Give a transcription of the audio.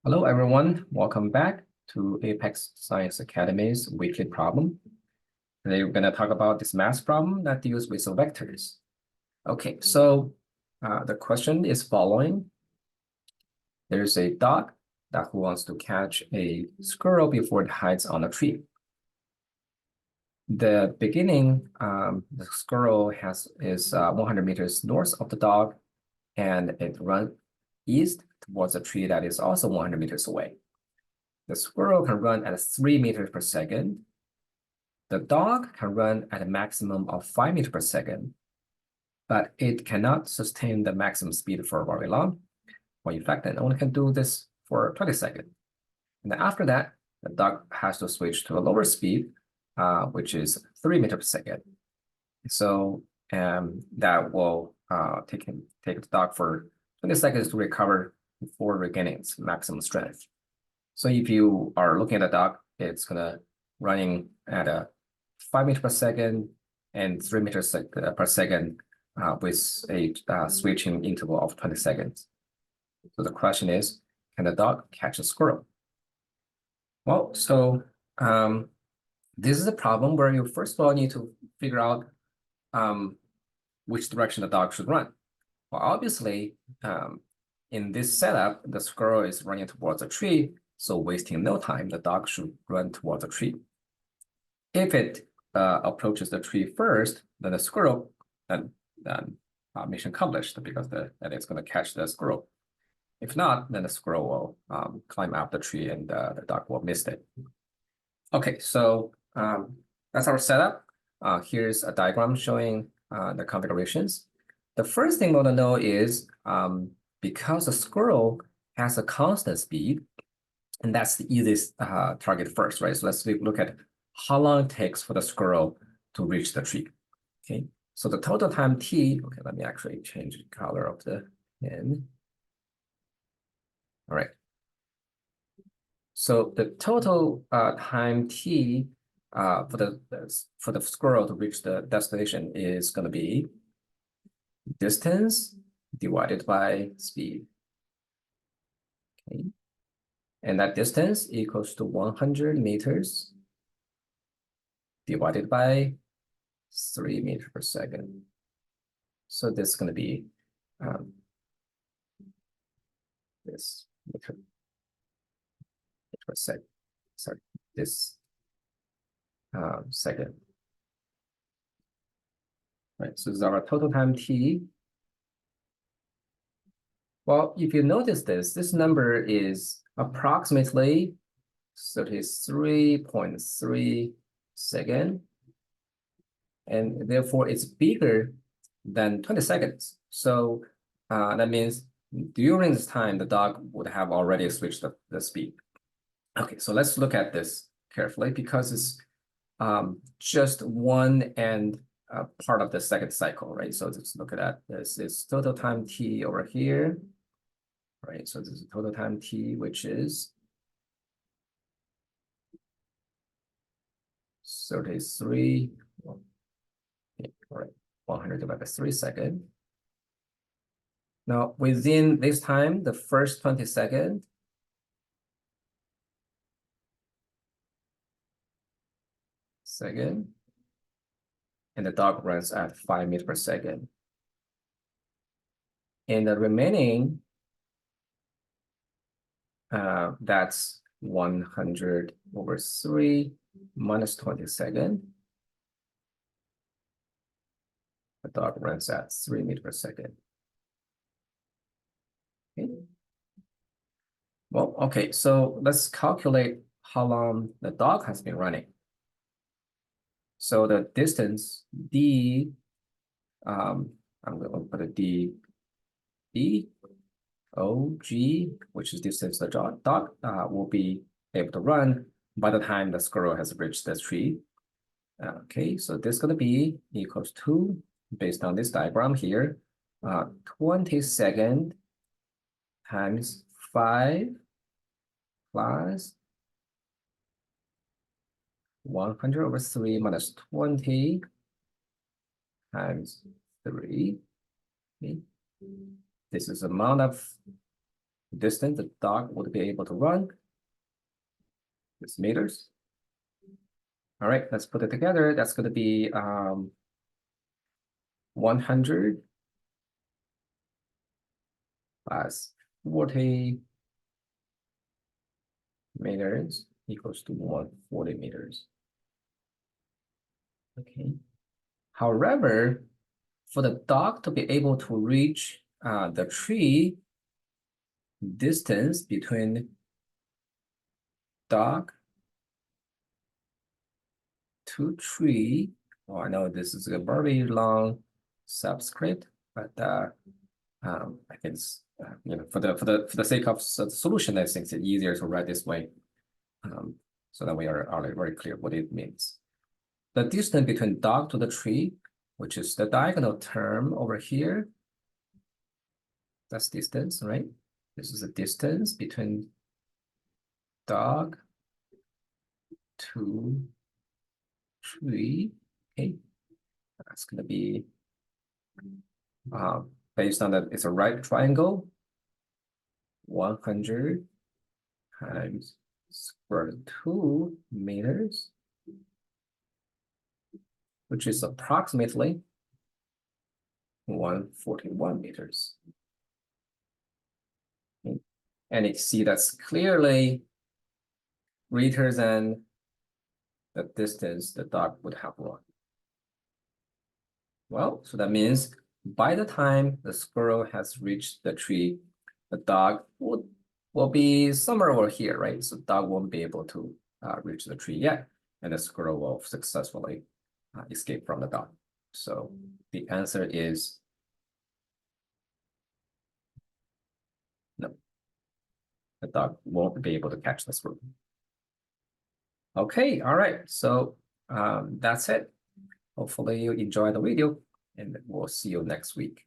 Hello, everyone. Welcome back to Apex Science Academy's weekly problem. Today, we're going to talk about this math problem that deals with vectors. Okay, so the question is following. There's a dog who wants to catch a squirrel before it hides on a tree. The beginning, the squirrel is 100 meters north of the dog, and it runs east towards a tree that is also 100 meters away. The squirrel can run at 3 meters per second. The dog can run at a maximum of 5 meters per second, but it cannot sustain the maximum speed for very long. Well, in fact, it only can do this for 20 seconds. And then after that, the dog has to switch to a lower speed, which is 3 meters per second. So that will take the dog for 20 seconds to recover before regaining its maximum strength. So if you are looking at the dog, it's gonna running at a 5 meters per second and 3 meters per second with a switching interval of 20 seconds. So the question is, can the dog catch a squirrel? Well, so this is a problem where you first of all need to figure out which direction the dog should run. Well, obviously, in this setup, the squirrel is running towards a tree, so wasting no time, the dog should run towards a tree. If it approaches the tree first, then the squirrel, then mission accomplished because that it's going to catch the squirrel. If not, then the squirrel will climb up the tree and the dog will miss it. Okay, so that's our setup. Here's a diagram showing the configurations. The first thing we want to know is because the squirrel has a constant speed, and that's the easiest target first, right? So let's look at how long it takes for the squirrel to reach the tree. Okay, so the total time t, okay, let me actually change the color of the pen. All right. So the total time t for the squirrel to reach the destination is going to be distance divided by speed. Okay, and that distance equals to 100 meters divided by 3 meters per second. So this is going to be this meter per second. Sorry, this second. Right, so this is our total time t. Well, if you notice this number is approximately 33.3 seconds, and therefore it's bigger than 20 seconds. So that means during this time, the dog would have already switched the speed. Okay, so let's look at this carefully because it's just one and part of the second cycle, right? So let's look at this is total time t over here, right? So this is total time t, which is 33, okay, all right, 100 divided by 3 seconds. Now, within this time, the first 20 seconds, and the dog runs at 5 meters per second. And the remaining, that's 100 over 3 minus 20 seconds. The dog runs at 3 meters per second. Okay. Well, okay, so let's calculate how long the dog has been running. So the distance d, I'm going to put a d og, which is distance the dog will be able to run by the time the squirrel has reached the tree. Okay, so this is going to be equals to, based on this diagram here, 20 seconds times 5 plus 100 over 3 minus 20 times 3. Okay. This is the amount of distance the dog would be able to run is meters. All right, let's put it together. That's going to be 100 plus 40 meters equals to 140 meters. Okay. However, for the dog to be able to reach the tree, distance between dog to tree, well, I know this is a very long subscript, but I can, for the sake of the solution, I think it's easier to write this way, so that we are very clear what it means. The distance between dog to the tree, which is the diagonal term over here, that's distance, right? This is the distance between dog to tree. Okay, that's gonna be based on that, it's a right triangle. 100 times square 2 meters, which is approximately 141 meters. Okay. And you see that's clearly greater than the distance the dog would have run. Well, so that means by the time the squirrel has reached the tree, the dog will be somewhere over here, right? So the dog won't be able to reach the tree yet, and the squirrel will successfully escape from the dog. So the answer is no. The dog won't be able to catch the squirrel. Okay, all right. So that's it. Hopefully you enjoy the video, and we'll see you next week.